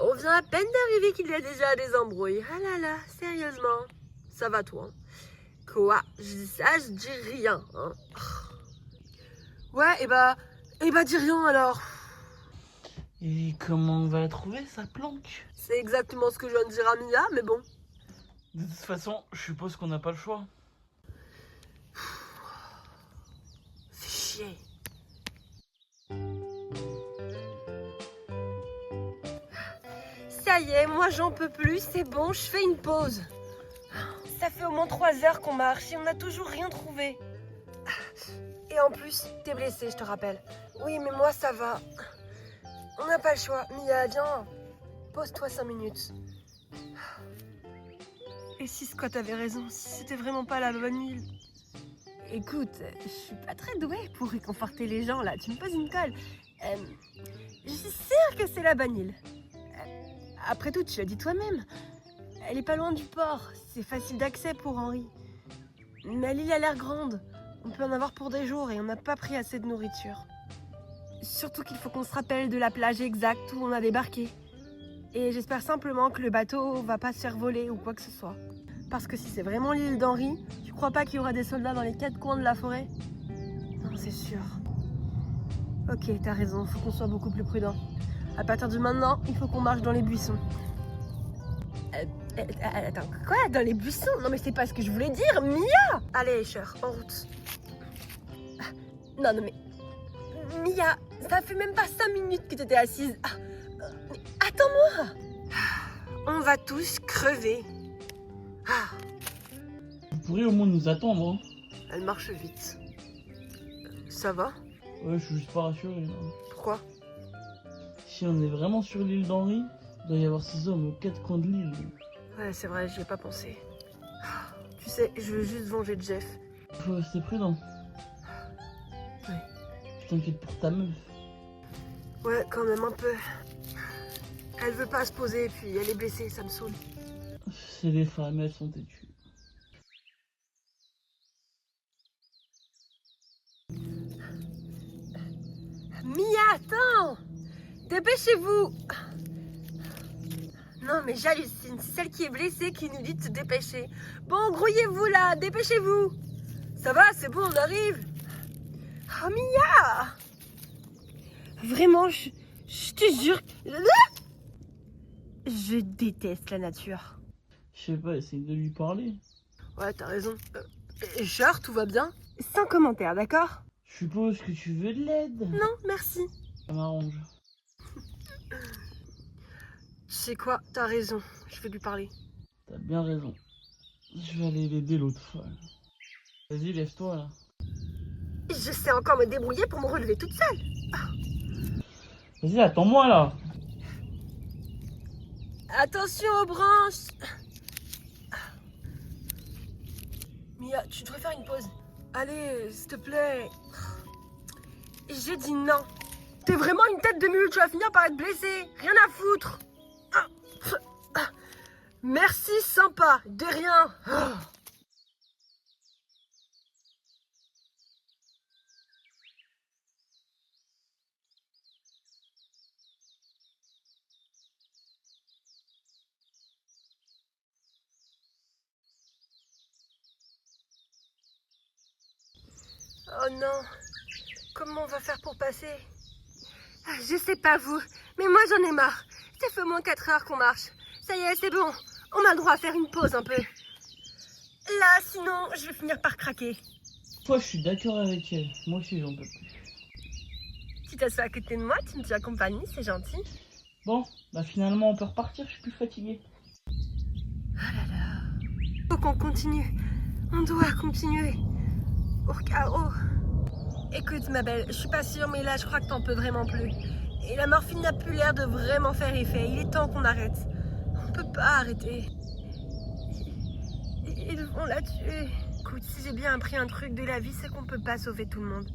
On vient à peine d'arriver qu'il y a déjà des embrouilles. Ah là là, sérieusement. Ça va, toi? Quoi? Je dis ça, je dis rien. Hein. Ouais, et bah, dis rien alors. Et comment on va la trouver, sa planque? C'est exactement ce que je viens de dire à Mia, mais bon. De toute façon, je suppose qu'on n'a pas le choix. Fais chier. Ça y est, moi j'en peux plus, c'est bon, je fais une pause. Ça fait au moins 3 heures qu'on marche et on n'a toujours rien trouvé. Et en plus, t'es blessée, je te rappelle. Oui, mais moi ça va. On n'a pas le choix. Mia, viens, pose-toi 5 minutes. Et si Scott avait raison, si c'était vraiment pas la bonne île? Écoute, je suis pas très douée pour réconforter les gens là, tu me poses une colle. Je suis sûre que c'est la bonne île. Après tout, tu l'as dit toi-même. Elle est pas loin du port, c'est facile d'accès pour Henri. Mais l'île a l'air grande. On peut en avoir pour des jours et on n'a pas pris assez de nourriture. Surtout qu'il faut qu'on se rappelle de la plage exacte où on a débarqué. Et j'espère simplement que le bateau va pas se faire voler ou quoi que ce soit. Parce que si c'est vraiment l'île d'Henri, tu crois pas qu'il y aura des soldats dans les 4 coins de la forêt? Non, c'est sûr. Ok, t'as raison, faut qu'on soit beaucoup plus prudent. À partir de maintenant, il faut qu'on marche dans les buissons. Attends, quoi? Dans les buissons? Non mais c'est pas ce que je voulais dire, Mia! Allez, Cher, en route. Non, mais... Mia, ça fait même pas 5 minutes que t'étais assise. Mais attends-moi! On va tous crever. Vous pourriez au moins nous attendre, hein. Elle marche vite. Ça va? Ouais, je suis juste pas rassuré. Hein. Pourquoi? Si on est vraiment sur l'île d'Henri, il doit y avoir ces hommes aux 4 coins de l'île. Ouais, c'est vrai, j'y ai pas pensé. Tu sais, je veux juste venger Jeff. Faut rester prudent. Ouais. Je t'inquiète pour ta meuf. Ouais, quand même un peu. Elle veut pas se poser, puis elle est blessée, ça me saoule. C'est les femmes, elles sont têtues. Mia, attends! Dépêchez-vous! Non, mais j'hallucine, c'est celle qui est blessée qui nous dit de se dépêcher. Bon, grouillez-vous là, dépêchez-vous! Ça va, c'est bon, on arrive! Oh, Mia! Vraiment, je te jure... Je déteste la nature. Je sais pas, essaye de lui parler. Ouais, t'as raison. Cher, tout va bien? Sans commentaire, d'accord? Je suppose que tu veux de l'aide. Non, merci. Ça m'arrange. Tu sais quoi? T'as raison, je vais lui parler. T'as bien raison. Je vais aller l'aider l'autre fois. Vas-y, lève-toi là. Je sais encore me débrouiller pour me relever toute seule. Vas-y, attends-moi là. Attention aux branches. Mia, tu devrais faire une pause. Allez, s'il te plaît. J'ai dit non. T'es vraiment une tête de mule, tu vas finir par être blessé. Rien à foutre. Merci, sympa. De rien. Oh non. Comment on va faire pour passer? Je sais pas vous, mais moi j'en ai marre. Ça fait au moins 4 heures qu'on marche. Ça y est, c'est bon. On a le droit à faire une pause un peu. Là, sinon, je vais finir par craquer. Moi, je suis d'accord avec elle. Moi aussi, j'en peux plus. Tu t'assois à côté de moi, tu me tiens compagnie, c'est gentil. Bon, bah finalement, on peut repartir. Je suis plus fatigué. Oh là là. Faut qu'on continue. On doit continuer. Au cas où. Écoute, ma belle, je suis pas sûre, mais là, je crois que t'en peux vraiment plus. Et la morphine n'a plus l'air de vraiment faire effet. Il est temps qu'on arrête. On peut pas arrêter. Ils vont la tuer. Écoute, si j'ai bien appris un truc de la vie, c'est qu'on peut pas sauver tout le monde.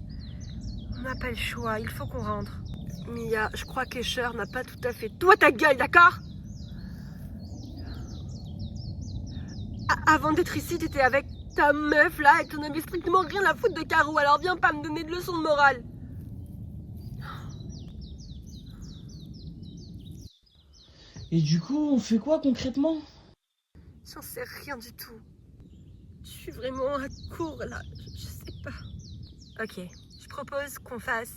On n'a pas le choix, il faut qu'on rentre. Mia, je crois qu'Escher n'a pas tout à fait... Toi, ta gueule, d'accord? Avant d'être ici, t'étais avec ta meuf, là, et t'en avais strictement rien à foutre de Caro, alors viens pas me donner de leçons de morale. Et du coup, on fait quoi concrètement? J'en sais rien du tout. Je suis vraiment à court, là. Je sais pas. Ok, je propose qu'on fasse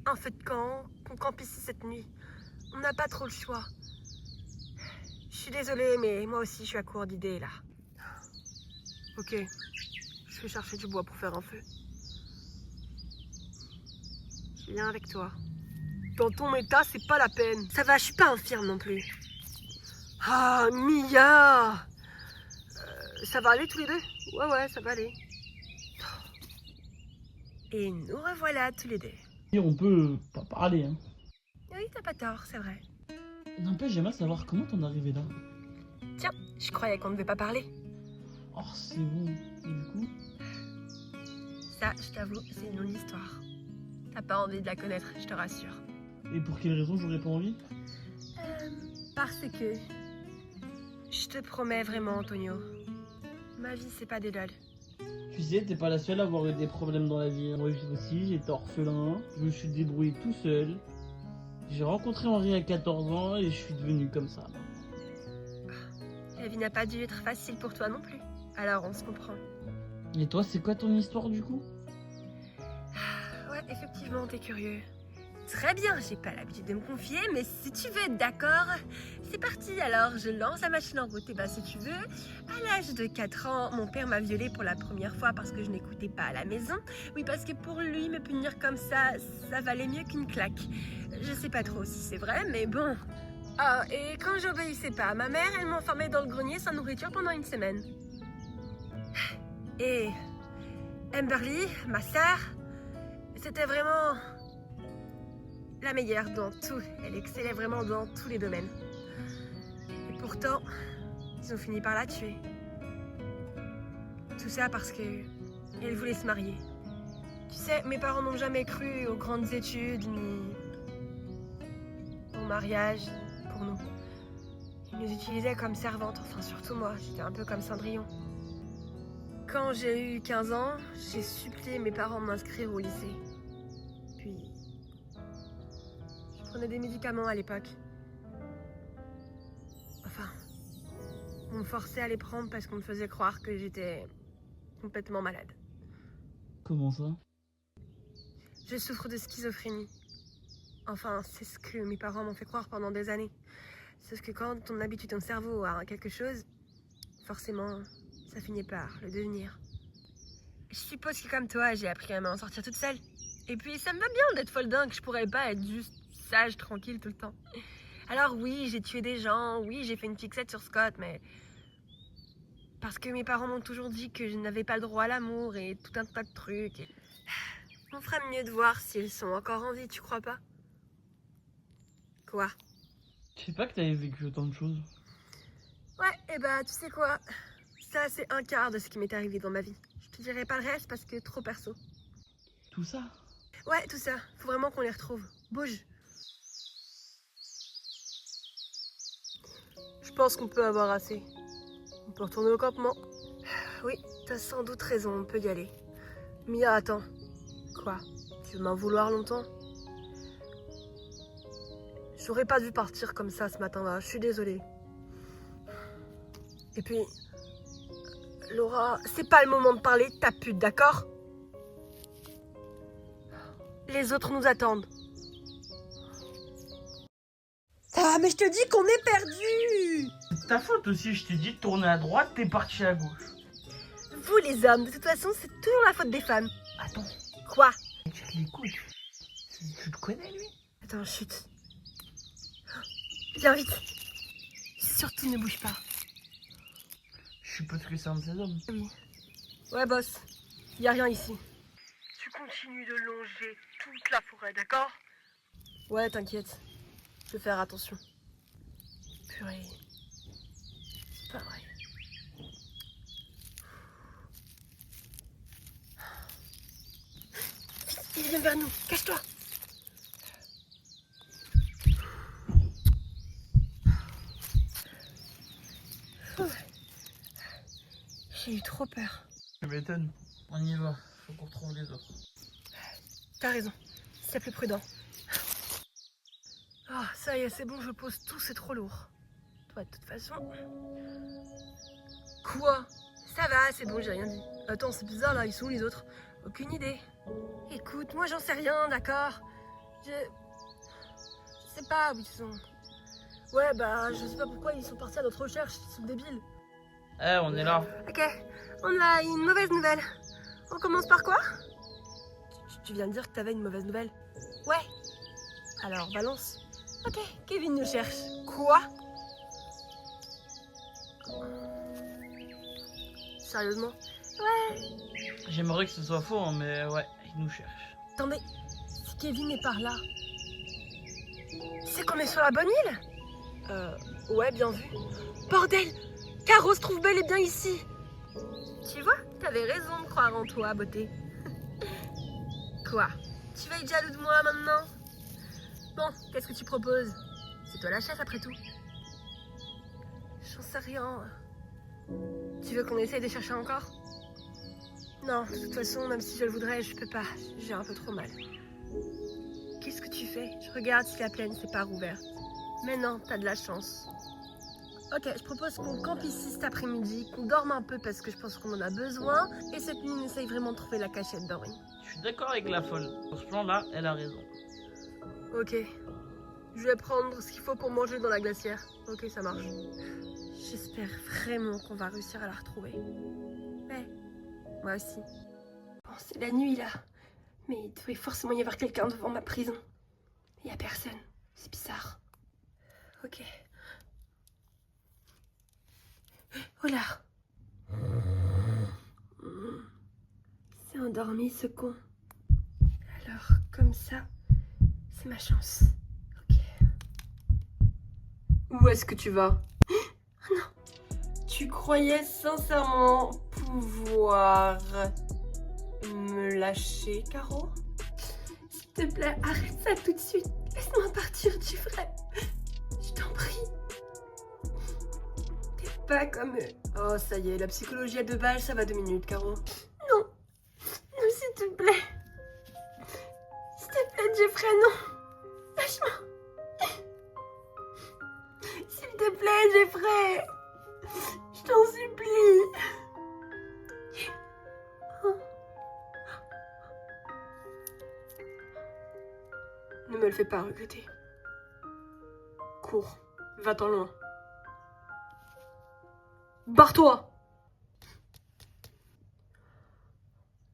un feu de camp, qu'on campe ici cette nuit. On n'a pas trop le choix. Je suis désolée, mais moi aussi, je suis à court d'idées, là. Ok, je vais chercher du bois pour faire un feu. Je viens avec toi. Dans ton état, c'est pas la peine. Ça va, je suis pas infirme non plus. Ah, Mia! Ça va aller tous les deux? Ouais, ça va aller. Et nous revoilà tous les deux. Et on peut pas parler, hein. Oui, t'as pas tort, c'est vrai. N'empêche, j'aimerais savoir comment t'en es arrivé là. Tiens, je croyais qu'on ne devait pas parler. Oh, c'est bon. Et du coup? Ça, je t'avoue, c'est une longue histoire. T'as pas envie de la connaître, je te rassure. Et pour quelle raison j'aurais pas envie? Parce que... Je te promets vraiment, Antonio. Ma vie, c'est pas des lol. Tu sais, t'es pas la seule à avoir eu des problèmes dans la vie. Moi aussi, j'étais orphelin, je me suis débrouillé tout seul. J'ai rencontré Henri à 14 ans et je suis devenu comme ça. La vie n'a pas dû être facile pour toi non plus. Alors on se comprend. Et toi, c'est quoi ton histoire du coup? Ouais, effectivement, t'es curieux. Très bien, j'ai pas l'habitude de me confier, mais si tu veux être d'accord, c'est parti. Alors, je lance la machine en route. Et bah, si tu veux, à l'âge de 4 ans, mon père m'a violée pour la première fois parce que je n'écoutais pas à la maison. Oui, parce que pour lui, me punir comme ça valait mieux qu'une claque. Je sais pas trop si c'est vrai, mais bon. Ah, et quand j'obéissais pas à ma mère, elle m'enfermait dans le grenier sans nourriture pendant une semaine. Et Amberly, ma sœur, c'était vraiment... la meilleure dans tout. Elle excellait vraiment dans tous les domaines. Et pourtant, ils ont fini par la tuer. Tout ça parce que elle voulait se marier. Tu sais, mes parents n'ont jamais cru aux grandes études ni au mariage pour nous. Ils nous utilisaient comme servantes, enfin surtout moi, j'étais un peu comme Cendrillon. Quand j'ai eu 15 ans, j'ai supplié mes parents de m'inscrire au lycée. Puis... je prenais des médicaments à l'époque. Enfin, on me forçait à les prendre parce qu'on me faisait croire que j'étais complètement malade. Comment ça? Je souffre de schizophrénie. Enfin, c'est ce que mes parents m'ont fait croire pendant des années. Sauf que quand on habitue ton cerveau à quelque chose, forcément, ça finit par le devenir. Je suppose que comme toi, j'ai appris à m'en sortir toute seule. Et puis, ça me va bien d'être folle dingue, je pourrais pas être juste sage, tranquille tout le temps. Alors oui, j'ai tué des gens, oui, j'ai fait une fixette sur Scott, mais... parce que mes parents m'ont toujours dit que je n'avais pas le droit à l'amour et tout un tas de trucs. Et... on ferait mieux de voir s'ils sont encore en vie, tu crois pas? Quoi? Je sais pas que t'avais vécu autant de choses. Ouais, et bah tu sais quoi? Ça c'est un quart de ce qui m'est arrivé dans ma vie. Je te dirai pas le reste parce que trop perso. Tout ça? Ouais, tout ça. Faut vraiment qu'on les retrouve. Bouge. Je pense qu'on peut avoir assez. On peut retourner au campement. Oui, t'as sans doute raison, on peut y aller. Mia, attends. Quoi? Tu veux m'en vouloir longtemps? J'aurais pas dû partir comme ça ce matin-là, je suis désolée. Et puis... Laura, c'est pas le moment de parler de ta pute, d'accord? Les autres nous attendent. Ah, mais je te dis qu'on est perdu. C'est ta faute aussi, je t'ai dit de tourner à droite, t'es parti à gauche. Vous les hommes, de toute façon, c'est toujours la faute des femmes. Attends, Quoi? tu l'écoutes. Tu le connais lui? Attends, chut. Viens vite. Surtout ne bouge pas. Je suppose que c'est un de ces hommes. Oui. Ouais, boss. Y a rien ici. Tu continues de longer toute la forêt, d'accord? Ouais, t'inquiète. Je vais faire attention. Purée. C'est pas vrai. Vite, il vient vers nous. Cache-toi. J'ai eu trop peur. Tu m'étonnes. On y va, faut qu'on retrouve les autres. T'as raison, c'est plus prudent. Oh, ça y est, c'est bon, je pose tout, c'est trop lourd. Toi, de toute façon... Quoi? Ça va, c'est bon, j'ai rien dit. Attends, c'est bizarre là, ils sont où les autres? Aucune idée. Écoute, moi j'en sais rien, d'accord? Je sais pas où ils sont. Ouais, bah, je sais pas pourquoi ils sont partis à notre recherche, ils sont débiles. Eh, on est là. Ok, on a une mauvaise nouvelle. On commence par quoi? Tu viens de dire que t'avais une mauvaise nouvelle? Ouais. Alors balance. Ok, Kevin nous cherche. Quoi? Sérieusement? Ouais. J'aimerais que ce soit faux, hein, mais ouais, il nous cherche. Attendez, si Kevin est par là, c'est qu'on est sur la bonne île? Ouais, bien vu. Bordel! Caro se trouve bel et bien ici. Tu vois, t'avais raison de croire en toi, beauté. Quoi? Tu vas être jaloux de moi maintenant? Bon, qu'est-ce que tu proposes? C'est toi la chef après tout. J'en sais rien. Tu veux qu'on essaye de chercher encore? Non, de toute façon, même si je le voudrais, je peux pas. J'ai un peu trop mal. Qu'est-ce que tu fais? Je regarde si la plaine s'est pas rouverte. Mais non, t'as de la chance. Ok, je propose qu'on campe ici cet après-midi, qu'on dorme un peu parce que je pense qu'on en a besoin. Et cette nuit, on essaye vraiment de trouver la cachette d'Henri. Je suis d'accord avec la folle. Sur ce plan-là, elle a raison. Ok. Je vais prendre ce qu'il faut pour manger dans la glacière. Ok, ça marche. J'espère vraiment qu'on va réussir à la retrouver. Ouais, moi aussi. Bon, c'est la nuit là. Mais il devrait forcément y avoir quelqu'un devant ma prison. Il y a personne. C'est bizarre. Ok. Oh là! C'est endormi ce con. Alors, comme ça, c'est ma chance. Ok. Où est-ce que tu vas? Oh non! Tu croyais sincèrement pouvoir me lâcher, Caro? S'il te plaît, arrête ça tout de suite. Laisse-moi partir, Jeffrey. Je t'en prie. Pas comme eux. Oh, ça y est, la psychologie à 2 balles, ça va 2 minutes, Caro. Non. Non, s'il te plaît. S'il te plaît, Jeffrey, non. Lâche-moi. S'il te plaît, Jeffrey. Je t'en supplie. Oh. Ne me le fais pas regretter. Cours. Va-t'en loin. Barre-toi!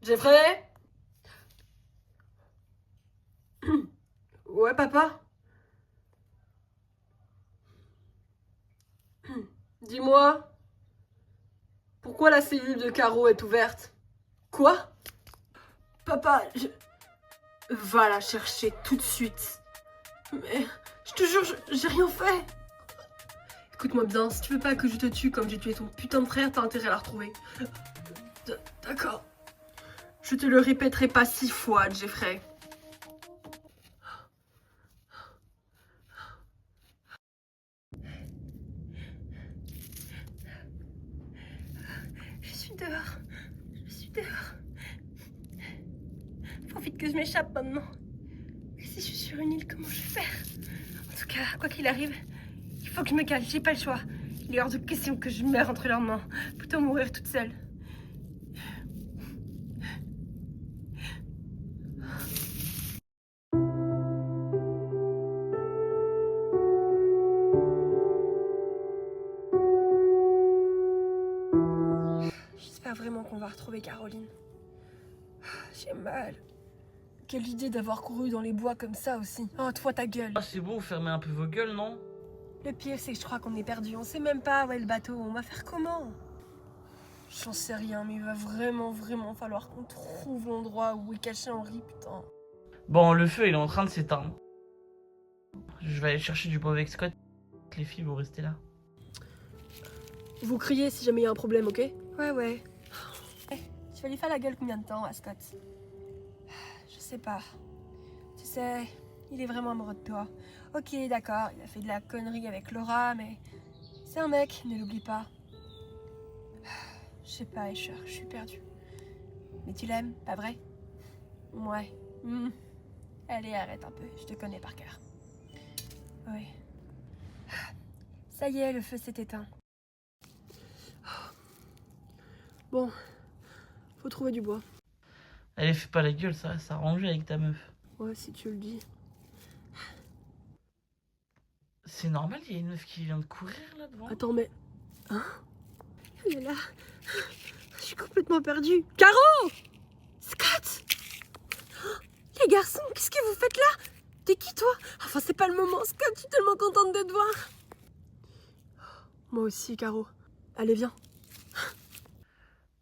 Jeffrey? Ouais, papa? Dis-moi, pourquoi la cellule de Caro est ouverte? Quoi? Papa, va la chercher tout de suite. Mais, je te jure, j'ai rien fait. Écoute-moi bien, si tu veux pas que je te tue comme j'ai tué ton putain de frère, t'as intérêt à la retrouver. D'accord. Je te le répéterai pas 6 fois, Jeffrey. Je suis dehors. Je suis dehors. Faut vite que je m'échappe maintenant. Mais si je suis sur une île, comment je vais faire? En tout cas, quoi qu'il arrive, il faut que je me calme, j'ai pas le choix. Il est hors de question que je meure entre leurs mains. Plutôt mourir toute seule. va retrouver Caroline. J'ai mal. Quelle idée d'avoir couru dans les bois comme ça aussi. Oh, toi ta gueule. Ah, c'est bon, fermez un peu vos gueules, non? Le pire, c'est que je crois qu'on est perdu. On sait même pas où est le bateau. On va faire comment? J'en sais rien, mais il va vraiment falloir qu'on trouve l'endroit où est caché Henri, putain. Bon, le feu, il est en train de s'éteindre. Je vais aller chercher du bois avec Scott. Les filles vont rester là. Vous criez si jamais il y a un problème, ok? Ouais. Tu vas lui faire la gueule combien de temps à Scott? Je sais pas. Tu sais, il est vraiment amoureux de toi. Ok, d'accord, il a fait de la connerie avec Laura, mais c'est un mec, ne l'oublie pas. Je sais pas, Escher, je suis perdue. Mais tu l'aimes, pas vrai? Ouais. Allez, arrête un peu, je te connais par cœur. Oui. Ça y est, le feu s'est éteint. Bon, faut trouver du bois. Allez, fais pas la gueule, ça va s'arranger avec ta meuf. Ouais, si tu le dis. C'est normal, il y a une meuf qui vient de courir là devant. Attends, mais... Hein? Elle est là. Je suis complètement perdue. Caro! Scott! Les garçons, qu'est-ce que vous faites là? T'es qui, toi? Enfin, c'est pas le moment, Scott, je suis tellement contente de te voir. Moi aussi, Caro. Allez, viens.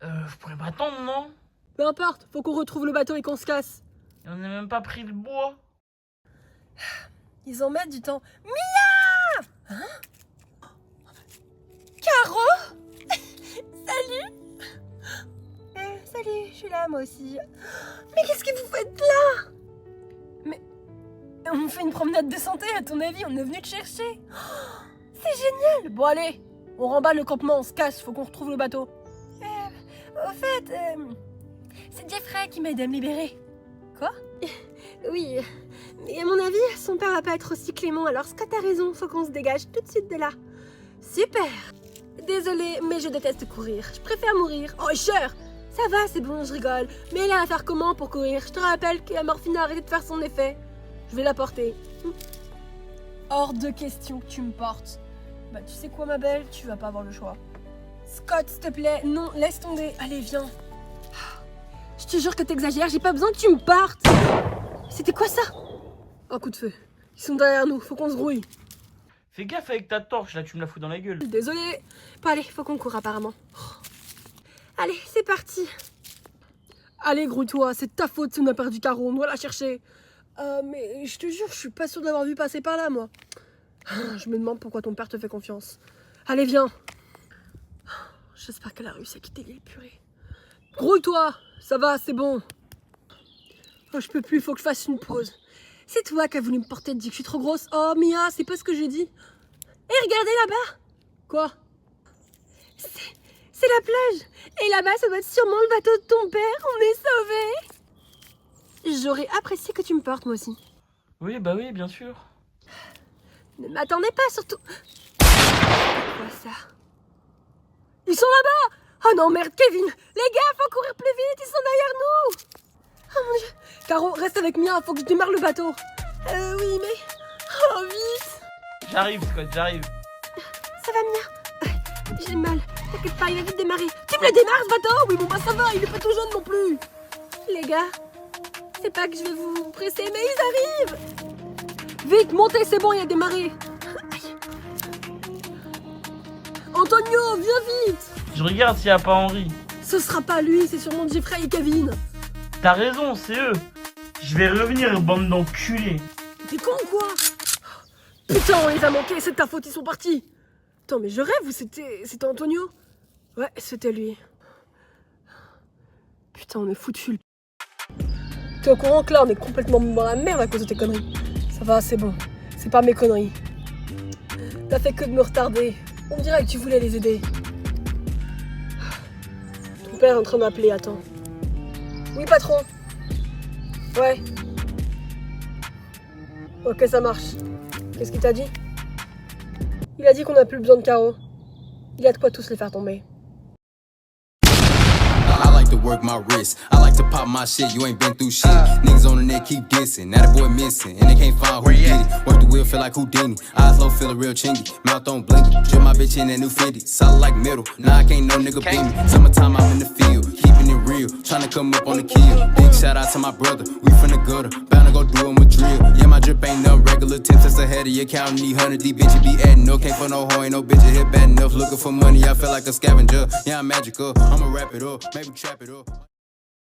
Vous pourrez m'attendre, non? Peu importe, faut qu'on retrouve le bateau et qu'on se casse. Et on n'a même pas pris le bois. Ils en mettent du temps. Mia! Hein? Caro? Salut! Salut, je suis là, moi aussi. Mais qu'est-ce que vous faites là? Mais on fait une promenade de santé, à ton avis, on est venu te chercher. C'est génial! Bon, allez, on remballe le campement, on se casse, faut qu'on retrouve le bateau. Au fait, c'est Jeffrey qui m'a aidé à me libérer. Quoi? Oui, mais à mon avis, son père va pas être aussi clément, alors Scott a raison, faut qu'on se dégage tout de suite de là. Super! Désolée, mais je déteste courir, je préfère mourir. Oh, cher! Ça va, c'est bon, je rigole. Mais elle a à faire comment pour courir? Je te rappelle que la morphine a arrêté de faire son effet. Je vais la porter. Hors de question que tu me portes. Bah, tu sais quoi, ma belle? Tu vas pas avoir le choix. Scott, s'il te plaît, non, laisse tomber. Allez, viens. Je te jure que t'exagères, j'ai pas besoin que tu me partes. C'était quoi ça? Un coup de feu. Ils sont derrière nous, faut qu'on se grouille. Fais gaffe avec ta torche, là, tu me la fous dans la gueule. Désolée. Bon, allez, faut qu'on court apparemment. Allez, c'est parti. Allez, grouille-toi, c'est ta faute si on a perdu Caro, on doit la chercher. Mais je te jure, je suis pas sûre d'avoir vu passer par là, moi. Je me demande pourquoi ton père te fait confiance. Allez, viens. J'espère qu'elle a réussi à quitter l'île, purée. Grouille-toi, ça va, c'est bon. Oh, je peux plus, faut que je fasse une pause. C'est toi qui as voulu me porter, dit que je suis trop grosse. Oh, Mia, c'est pas ce que j'ai dit. Hé, regardez là-bas. Quoi? C'est la plage. Et là-bas, ça doit être sûrement le bateau de ton père. On est sauvés. J'aurais apprécié que tu me portes, moi aussi. Oui, bah oui, bien sûr. Ne m'attendez pas, surtout... Quoi ça? Ils sont là-bas! Oh non, merde, Kevin! Les gars, faut courir plus vite, ils sont derrière nous! Oh mon dieu! Caro, reste avec Mia, faut que je démarre le bateau. Oui, mais... Oh, vite! J'arrive, Scott, j'arrive. Ça va, Mia? J'ai mal. T'inquiète pas, il va vite démarrer. Tu me le démarres, ce bateau? Oui, bon, bah ça va, il est pas tout jeune non plus. Les gars, c'est pas que je vais vous presser, mais ils arrivent! Vite, montez, c'est bon, il a démarré. Antonio, viens vite! Je regarde s'il n'y a pas Henri. Ce sera pas lui, c'est sûrement Jeffrey et Kevin. T'as raison, c'est eux. Je vais revenir, bande d'enculés. T'es con ou quoi? Putain, on les a manqués, c'est de ta faute, ils sont partis. Attends, mais je rêve ou c'était Antonio? Ouais, c'était lui. Putain, on est foutus. T'es au courant que là, on est complètement dans la merde à cause de tes conneries. Ça va, c'est bon. C'est pas mes conneries. T'as fait que de me retarder. On dirait que tu voulais les aider. Ton père est en train d'appeler, attends. Oui, patron. Ouais. Ok, ça marche. Qu'est-ce qu'il t'a dit? Il a dit qu'on n'a plus besoin de Caro. Il a de quoi tous les faire tomber. I like to work my wrist. I like to pop my shit, you ain't been through shit. Niggas on the net keep dissing, now the boy missing, and they can't find who did it. Work the wheel, feel like Houdini. Eyes low, feelin' real chingy. Mouth on blinky. Drip my bitch in that new Fendi. Solid like metal. Nah, I can't no nigga beat me. Summertime, I'm in the field, keeping it real. Tryna come up on the kill. Big shout out to my brother. We from the gutter. Bound to go do him a drill. Yeah, my drip ain't nothing regular. 10 cents ahead of your counting. Need 100 D bitches be adding up. Can't for no hoe, ain't no bitch hit bad enough. Looking for money, I feel like a scavenger. Yeah, I'm magical. I'ma wrap it up, maybe trap it up.